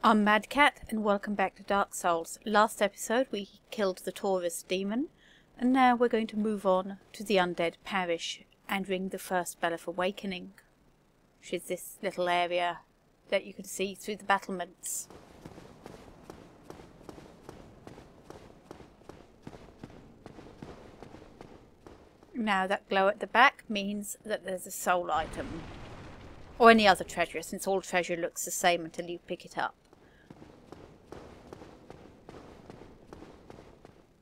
I'm Mad Cat, and welcome back to Dark Souls. Last episode we killed the Taurus demon, and now we're going to move on to the Undead Parish and ring the first bell of awakening, which is this little area that you can see through the battlements. Now that glow at the back means that there's a soul item, or any other treasure, since all treasure looks the same until you pick it up.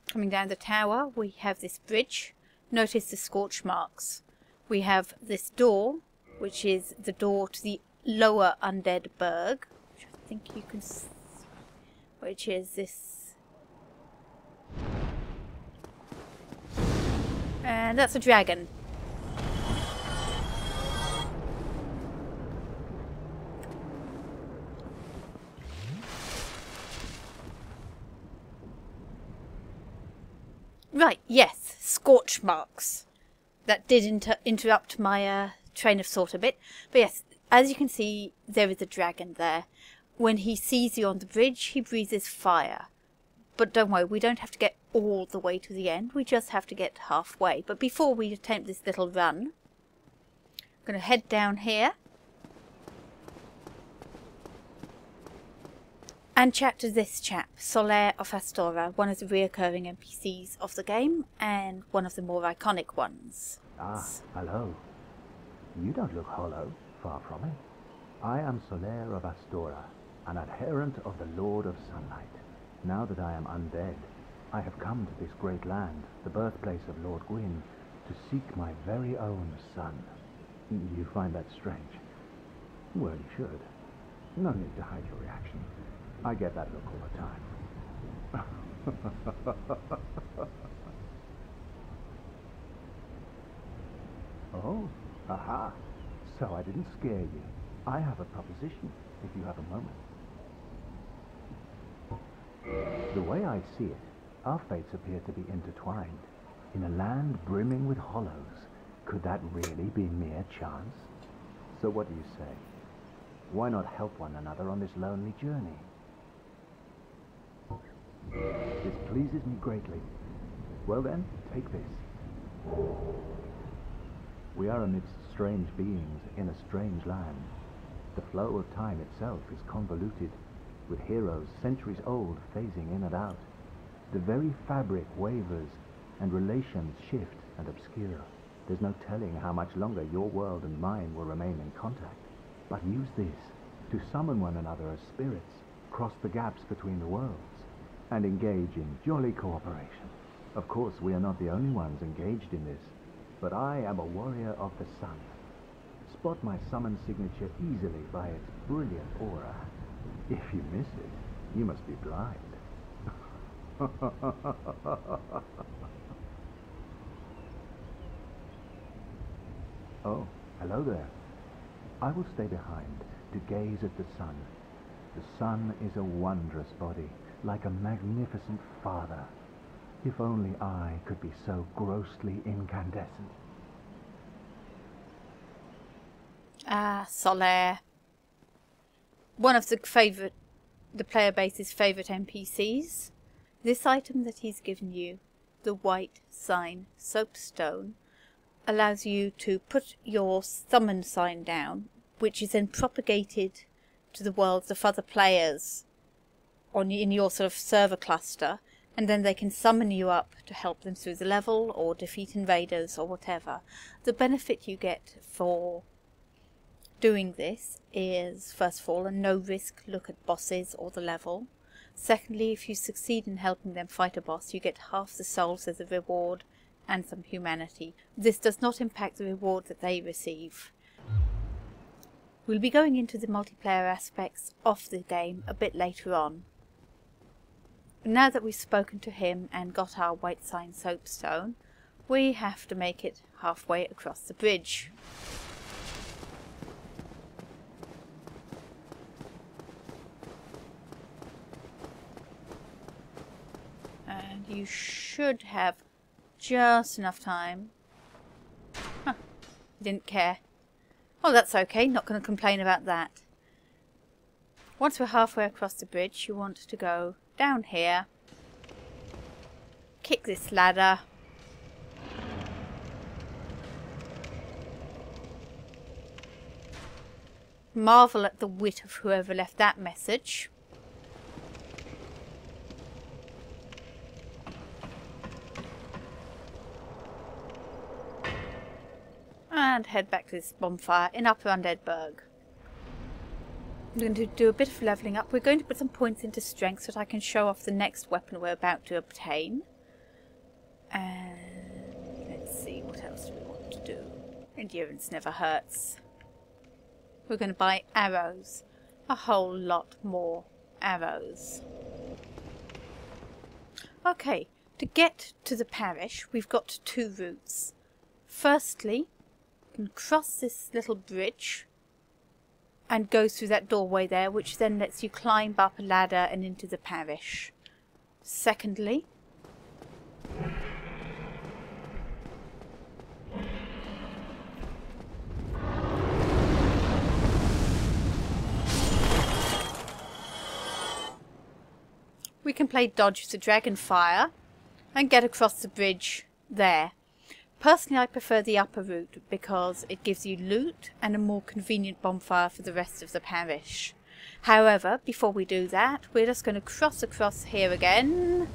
Coming down the tower, we have this bridge. Notice the scorch marks. We have this door, which is the door to the lower Undead Berg, which I think you can see, which is this. And that's a dragon. Right, yes, scorch marks. That did interrupt my train of thought a bit. But yes, as you can see, there is a dragon there. When he sees you on the bridge, he breathes fire. But don't worry, we don't have to get all the way to the end. We just have to get halfway. But before we attempt this little run, I'm going to head down here and chat to this chap, Solaire of Astora, one of the reoccurring NPCs of the game, and one of the more iconic ones. Ah, hello. You don't look hollow, far from it. I am Solaire of Astora, an adherent of the Lord of Sunlight. Now that I am undead, I have come to this great land, the birthplace of Lord Gwyn, to seek my very own son. You find that strange? Well, you should. No need to hide your reaction. I get that look all the time. Oh, aha. So I didn't scare you. I have a proposition, if you have a moment. The way I see it, our fates appear to be intertwined. In a land brimming with hollows, could that really be mere chance? So what do you say? Why not help one another on this lonely journey? This pleases me greatly. Well then, take this. We are amidst strange beings in a strange land. The flow of time itself is convoluted, with heroes centuries old phasing in and out. The very fabric wavers, and relations shift and obscure. There's no telling how much longer your world and mine will remain in contact. But use this to summon one another as spirits, cross the gaps between the worlds, and engage in jolly cooperation. Of course, we are not the only ones engaged in this, but I am a warrior of the sun. Spot my summon signature easily by its brilliant aura. If you miss it, you must be blind. Oh, hello there. I will stay behind to gaze at the sun. The sun is a wondrous body, like a magnificent father. If only I could be so grossly incandescent. Ah, Solaire. One of the player base's favourite NPCs. This item that he's given you, the white sign soapstone, allows you to put your summon sign down, which is then propagated to the worlds of other players in your sort of server cluster, and then they can summon you up to help them through the level or defeat invaders or whatever. The benefit you get for doing this is, first of all, a no-risk look at bosses or the level. Secondly, if you succeed in helping them fight a boss, you get half the souls as a reward and some humanity. This does not impact the reward that they receive. We'll be going into the multiplayer aspects of the game a bit later on. Now that we've spoken to him and got our white sign soapstone, we have to make it halfway across the bridge. And you should have just enough time. Huh, didn't care. Oh, that's okay, not going to complain about that. Once we're halfway across the bridge, you want to go down here, kick this ladder, marvel at the wit of whoever left that message. And head back to this bonfire in Upper Undead Berg. I'm going to do a bit of levelling up. We're going to put some points into strength so that I can show off the next weapon we're about to obtain. And let's see, what else do we want to do? Endurance never hurts. We're going to buy arrows. A whole lot more arrows. Okay, to get to the parish, we've got two routes. Firstly, you can cross this little bridge and go through that doorway there, which then lets you climb up a ladder and into the parish. Secondly, we can play Dodge the Dragon Fire and get across the bridge there. Personally, I prefer the upper route because it gives you loot and a more convenient bonfire for the rest of the parish. However, before we do that, we're just going to cross across here again.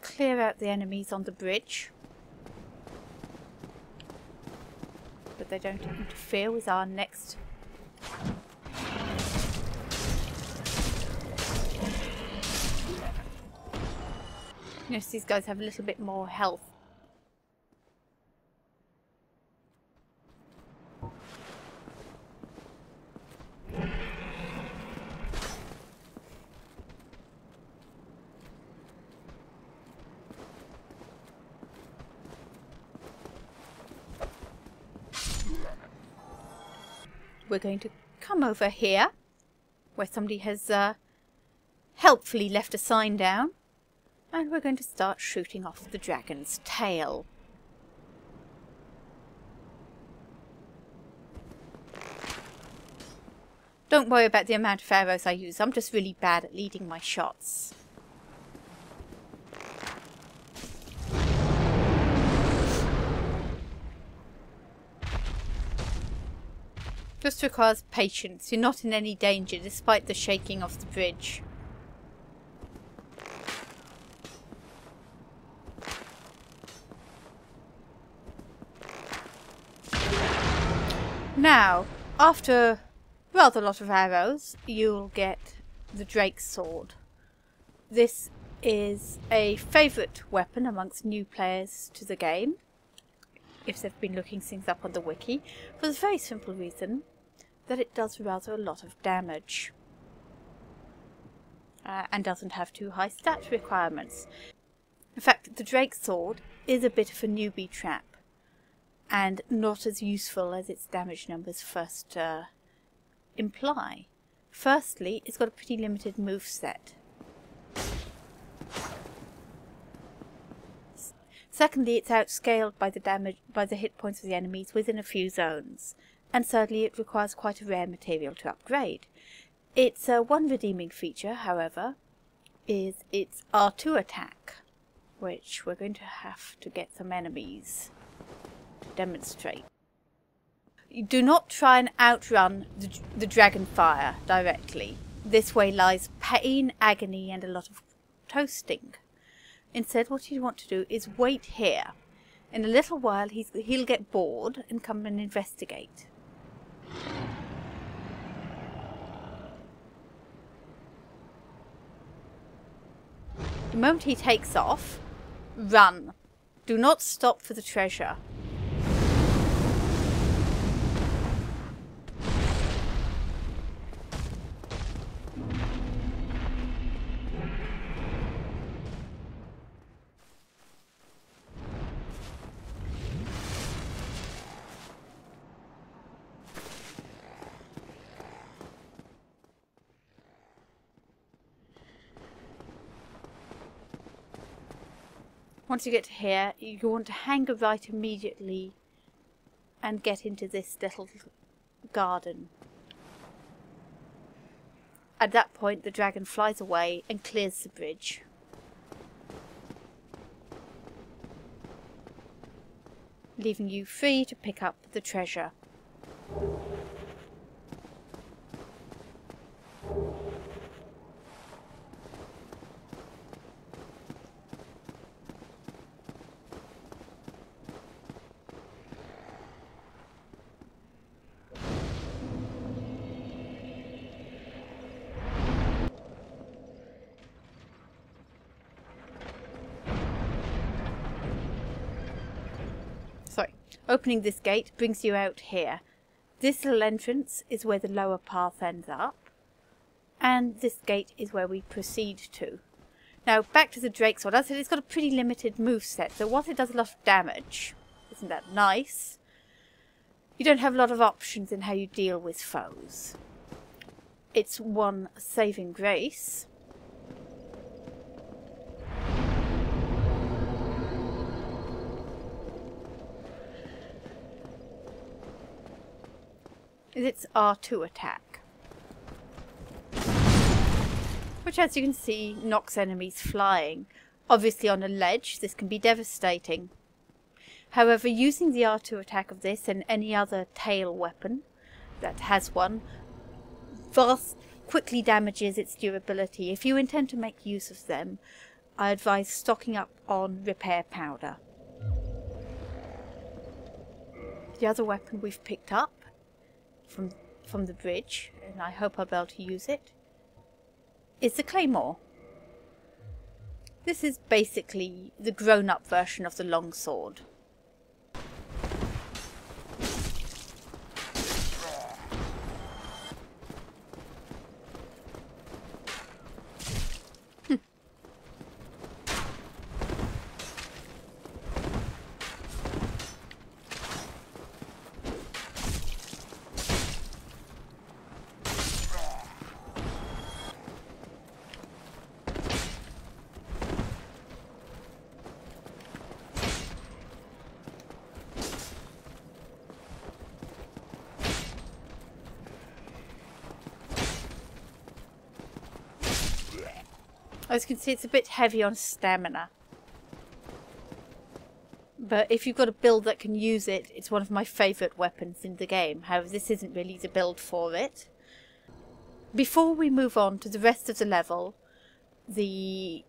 Clear out the enemies on the bridge, but they don't interfere with our next. Notice these guys have a little bit more health. We're going to come over here, where somebody has helpfully left a sign down. And we're going to start shooting off the dragon's tail. Don't worry about the amount of arrows I use. I'm just really bad at leading my shots. Just requires patience. You're not in any danger despite the shaking of the bridge. Now, after rather a lot of arrows, you'll get the Drake's Sword. This is a favourite weapon amongst new players to the game, if they've been looking things up on the wiki, for the very simple reason that it does rather a lot of damage. And doesn't have too high stat requirements. In fact, the Drake's Sword is a bit of a newbie trap, and not as useful as its damage numbers first imply. Firstly, it's got a pretty limited moveset. Secondly, it's outscaled by the hit points of the enemies within a few zones. And thirdly, it requires quite a rare material to upgrade. Its one redeeming feature, however, is its R2 attack, which we're going to have to get some enemies demonstrate. You do not try and outrun the dragon fire directly. This way lies pain, agony, and a lot of toasting. Instead, what you want to do is wait here. In a little while, he'll get bored and come and investigate. The moment he takes off, run. Do not stop for the treasure. Once you get to here, you want to hang a right immediately and get into this little garden. At that point, the dragon flies away and clears the bridge. Leaving you free to pick up the treasure. Opening this gate brings you out here. This little entrance is where the lower path ends up, and this gate is where we proceed to. Now, back to the Drake Sword. As I said, it's got a pretty limited moveset, so whilst it does a lot of damage, isn't that nice? You don't have a lot of options in how you deal with foes. It's one saving grace. Is its R2 attack, which, as you can see, knocks enemies flying. Obviously on a ledge this can be devastating. However, using the R2 attack of this and any other tail weapon that has one quickly damages its durability. If you intend to make use of them, I advise stocking up on repair powder. The other weapon we've picked up from the bridge, and I hope I'll be able to use it, is the claymore. This is basically the grown-up version of the longsword. As you can see, it's a bit heavy on stamina. But if you've got a build that can use it, it's one of my favourite weapons in the game. However, this isn't really the build for it. Before we move on to the rest of the level, the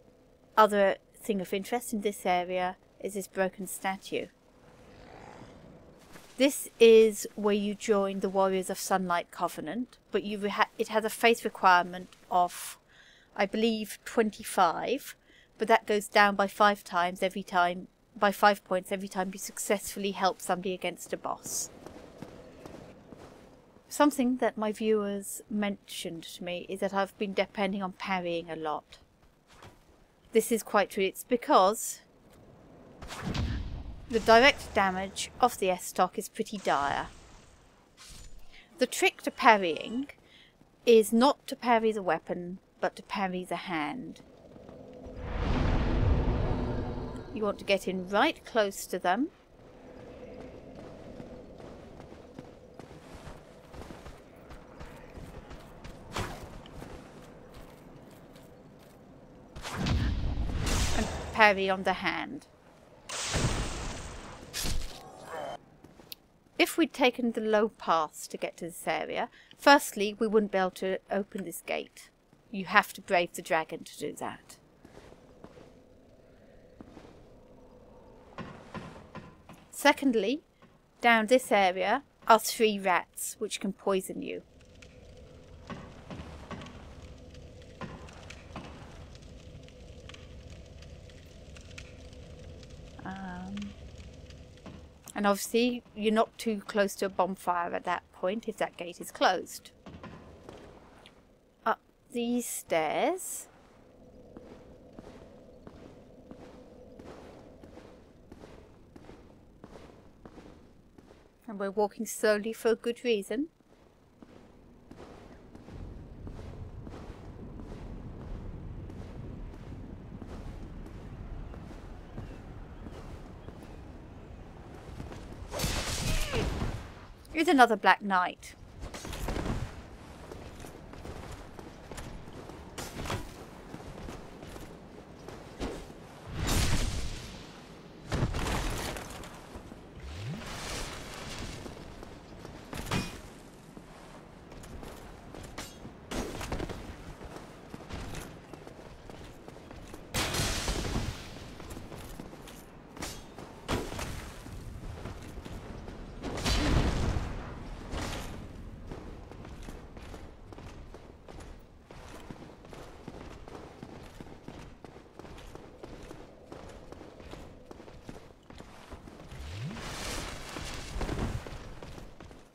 other thing of interest in this area is this broken statue. This is where you join the Warriors of Sunlight Covenant, but it has a faith requirement of, I believe, 25, but that goes down by 5 times every time, by 5 points every time you successfully help somebody against a boss. Something that my viewers mentioned to me is that I've been depending on parrying a lot. This is quite true. It's because the direct damage of the S-stock is pretty dire. The trick to parrying is not to parry the weapon, but to parry the hand. You want to get in right close to them. And parry on the hand. If we'd taken the low paths to get to this area, firstly, we wouldn't be able to open this gate. You have to brave the dragon to do that. Secondly, down this area are 3 rats which can poison you. And obviously you're not too close to a bonfire at that point if that gate is closed. Up these stairs. And we're walking slowly for a good reason. Here's another Black Knight.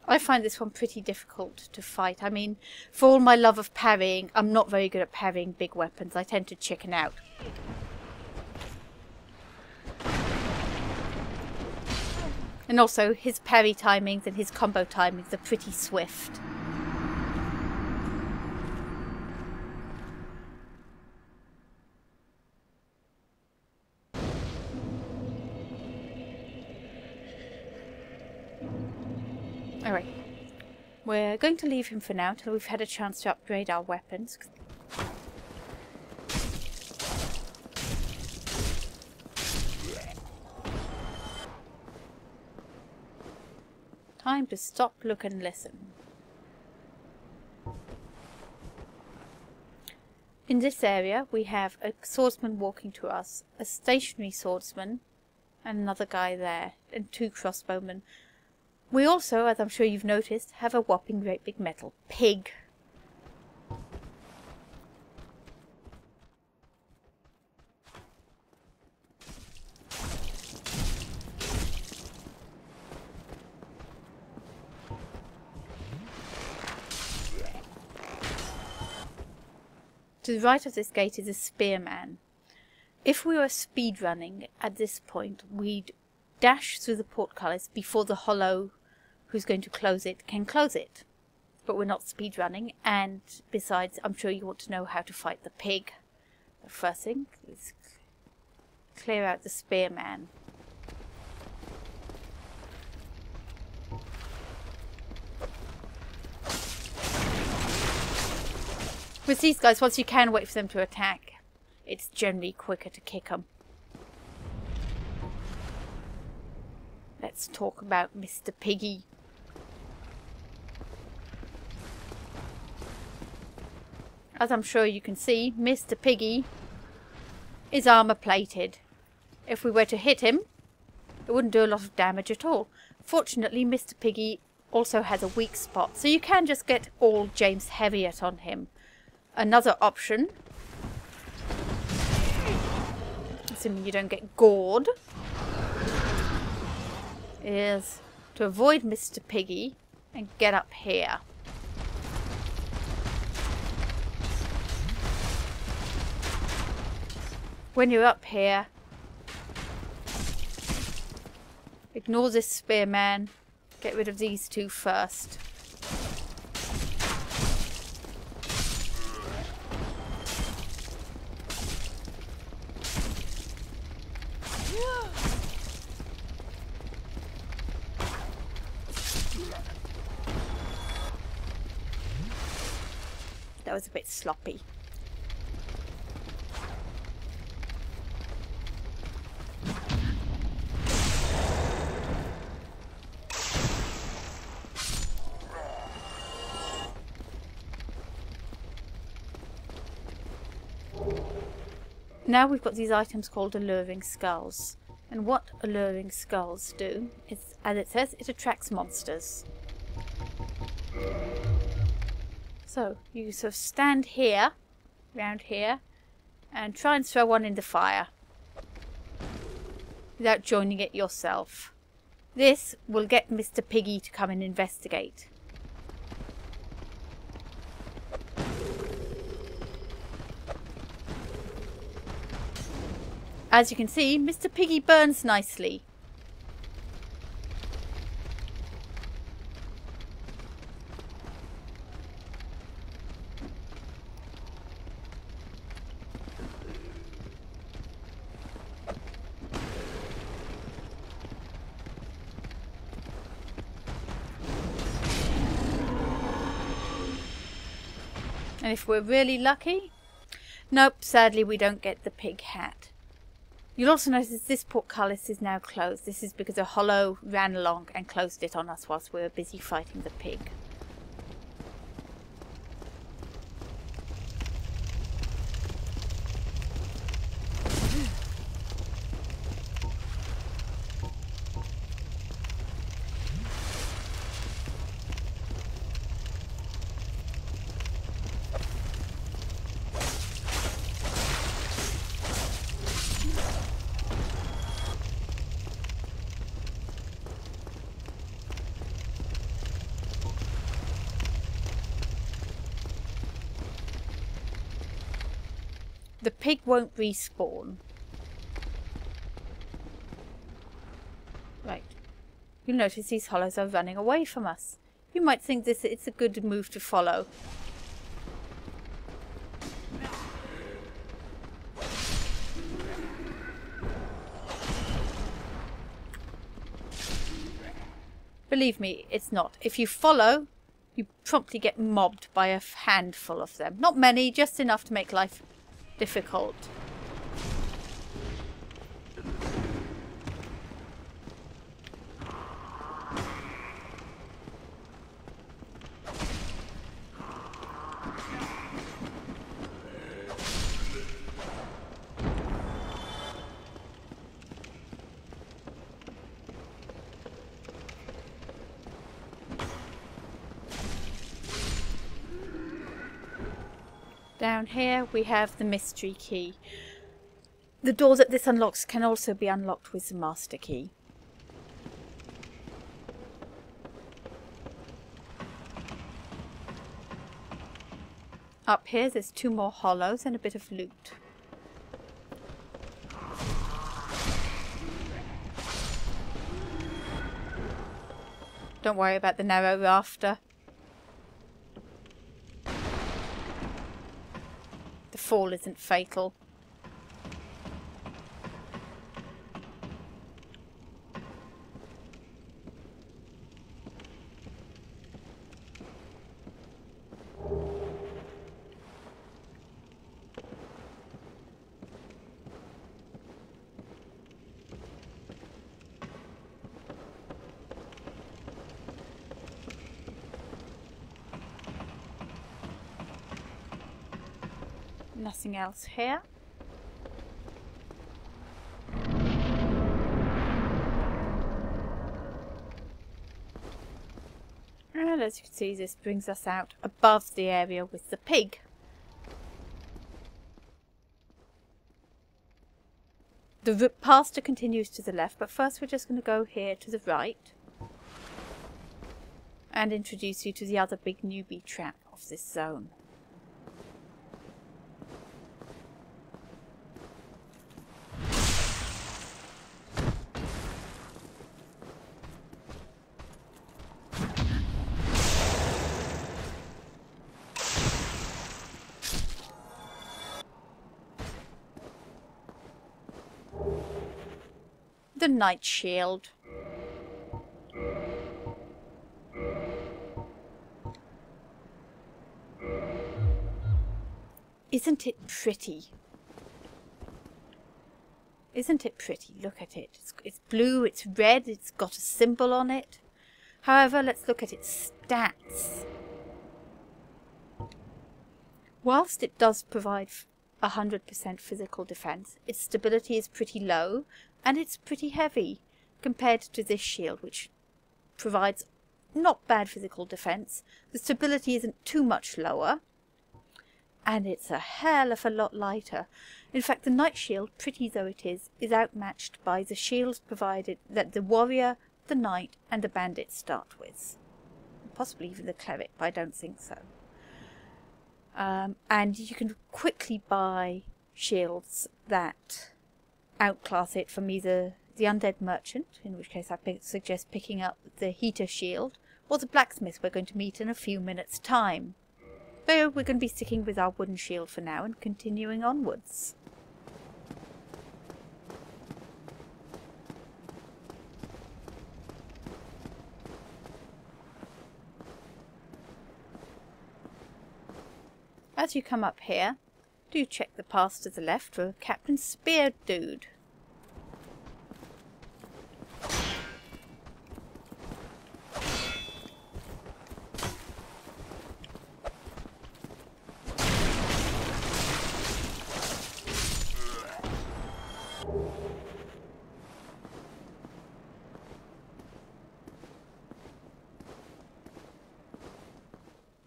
I find this one pretty difficult to fight. I mean, for all my love of parrying, I'm not very good at parrying big weapons. I tend to chicken out. And also, his parry timings and his combo timings are pretty swift. Alright, we're going to leave him for now till we've had a chance to upgrade our weapons. Time to stop, look and listen. In this area we have a swordsman walking to us, a stationary swordsman, and another guy there, and 2 crossbowmen. We also, as I'm sure you've noticed, have a whopping great big metal pig. To the right of this gate is a spearman. If we were speedrunning at this point, we'd dash through the portcullis before the hollow who's going to close it can close it. But we're not speedrunning, and besides, I'm sure you want to know how to fight the pig. The first thing is clear out the spearman. With these guys, once you can wait for them to attack, it's generally quicker to kick them. Let's talk about Mr. Piggy. As I'm sure you can see, Mr. Piggy is armor plated. If we were to hit him, it wouldn't do a lot of damage at all. Fortunately, Mr. Piggy also has a weak spot, so you can just get all James Herriot on him. Another option, assuming you don't get gored, is to avoid Mr. Piggy and get up here. When you're up here, ignore this spearman, get rid of these 2 first. That was a bit sloppy. Now we've got these items called alluring skulls. And what alluring skulls do is, as it says, it attracts monsters. So you sort of stand here, round here, and try and throw one in the fire without joining it yourself. This will get Mr. Piggy to come and investigate. As you can see, Mr. Piggy burns nicely. And if we're really lucky... Nope, sadly we don't get the pig hat. You'll also notice this portcullis is now closed. This is because a hollow ran along and closed it on us whilst we were busy fighting the pig. The pig won't respawn. Right. You'll notice these hollows are running away from us. You might think it's a good move to follow. Believe me, it's not. If you follow, you promptly get mobbed by a handful of them. Not many, just enough to make life difficult. Down here we have the mystery key. The door that this unlocks can also be unlocked with the master key. Up here there's 2 more hollows and a bit of loot. Don't worry about the narrow rafter. The fall isn't fatal. Nothing else here. And as you can see, this brings us out above the area with the pig. The pasture continues to the left, but first we're just going to go here to the right and introduce you to the other big newbie trap of this zone. The Night Shield. Isn't it pretty? Isn't it pretty? Look at it. It's blue, it's red, it's got a symbol on it. However, let's look at its stats. Whilst it does provide 100% physical defense, its stability is pretty low and it's pretty heavy compared to this shield, which provides not bad physical defense. The stability isn't too much lower and it's a hell of a lot lighter. In fact, the Night Shield, pretty though it is outmatched by the shields provided that the warrior, the knight and the bandit start with. Possibly even the cleric, but I don't think so. And you can quickly buy shields that outclass it from either the Undead Merchant, in which case I suggest picking up the Heater Shield, or the Blacksmith we're going to meet in a few minutes' time. Though we're going to be sticking with our wooden shield for now and continuing onwards. As you come up here, do check the path to the left for Captain Spear Dude.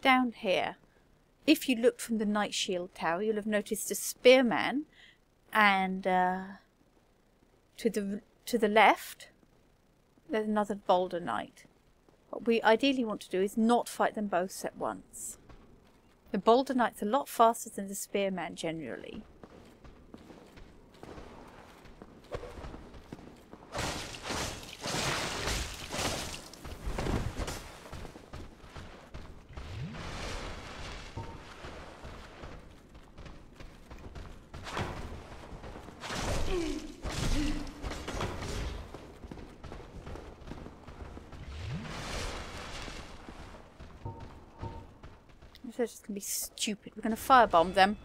Down here, if you looked from the Knight Shield Tower, you'll have noticed a spearman, and to the left, there's another Boulder Knight. What we ideally want to do is not fight them both at once. The Boulder Knight's a lot faster than the spearman generally. They're just going to be stupid. We're going to firebomb them.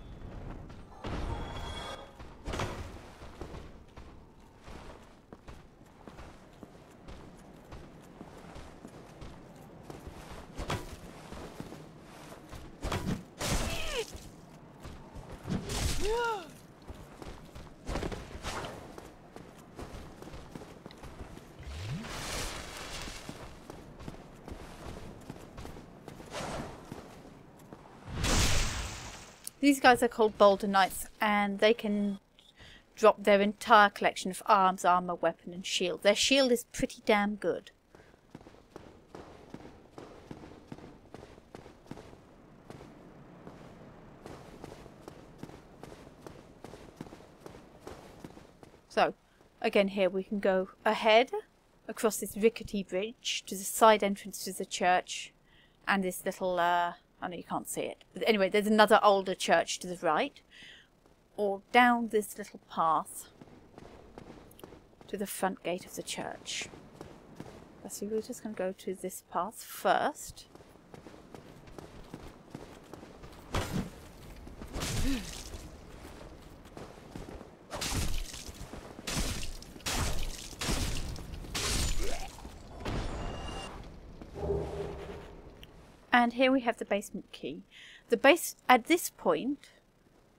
These guys are called Boulder Knights, and they can drop their entire collection of arms, armor, weapon, and shield. Their shield is pretty damn good. So, again here we can go ahead, across this rickety bridge, to the side entrance to the church, and this little, I know you can't see it. But anyway, there's another older church to the right. Or down this little path to the front gate of the church. So we're just going to go to this path first. And here we have the basement key. At this point,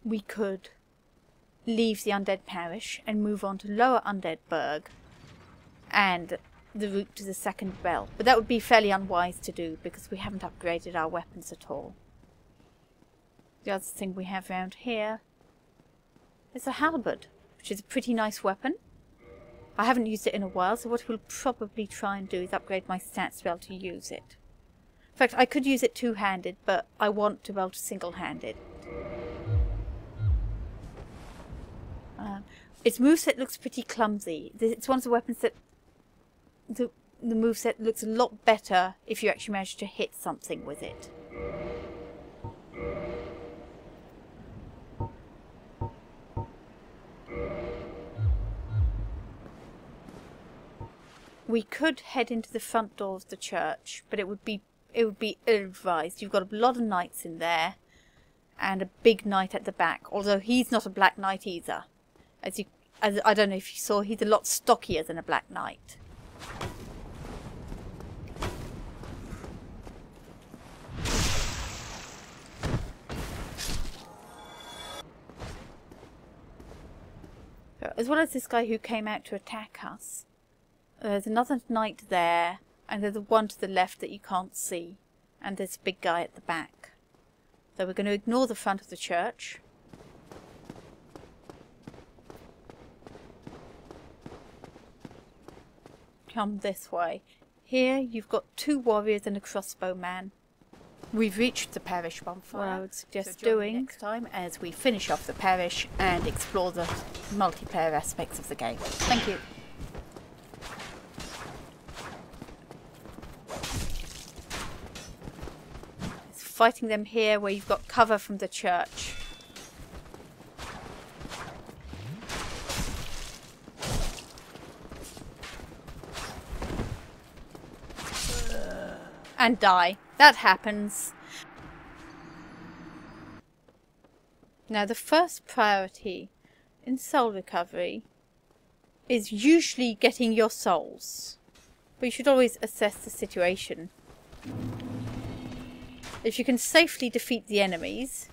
we could leave the Undead Parish and move on to Lower Undead Berg and the route to the second bell. But that would be fairly unwise to do because we haven't upgraded our weapons at all. The other thing we have around here is a halberd, which is a pretty nice weapon. I haven't used it in a while, so what we'll probably try and do is upgrade my stat spell to use it. In fact, I could use it two-handed, but I want to be able to single-handed. Its moveset looks pretty clumsy. It's one of the weapons that the moveset looks a lot better if you actually manage to hit something with it. We could head into the front door of the church, but it would be ill-advised. You've got a lot of knights in there, and a big knight at the back. Although he's not a black knight either. As I don't know if you saw, he's a lot stockier than a black knight. So, as well as this guy who came out to attack us, there's another knight there, and there's the one to the left that you can't see, and there's a big guy at the back. So we're going to ignore the front of the church. Come this way. Here you've got two warriors and a crossbowman. We've reached the parish bonfire. What I would suggest doing next time as we finish off the parish and explore the multiplayer aspects of the game. Thank you. It's fighting them here where you've got cover from the church. And die. That happens. Now the first priority in soul recovery is usually getting your souls. But you should always assess the situation. If you can safely defeat the enemies,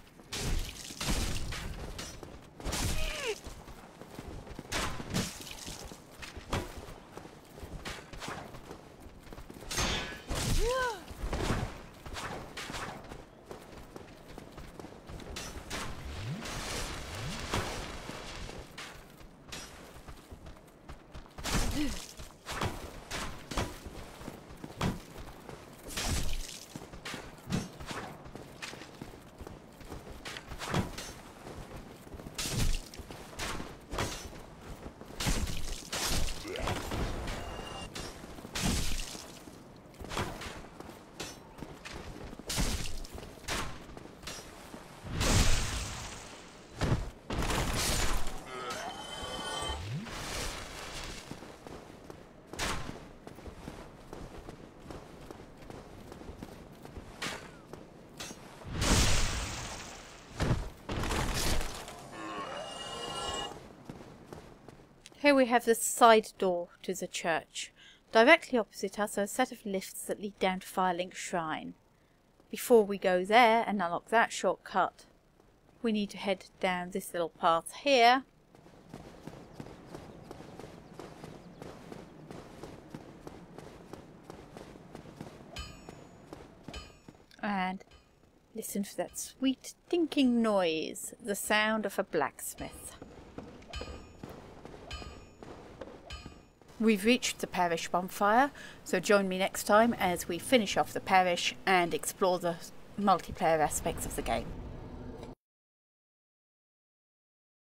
here we have the side door to the church. Directly opposite us are a set of lifts that lead down to Firelink Shrine. Before we go there and unlock that shortcut, we need to head down this little path here. And listen for that sweet tinking noise, the sound of a blacksmith. We've reached the parish bonfire, so join me next time as we finish off the parish and explore the multiplayer aspects of the game.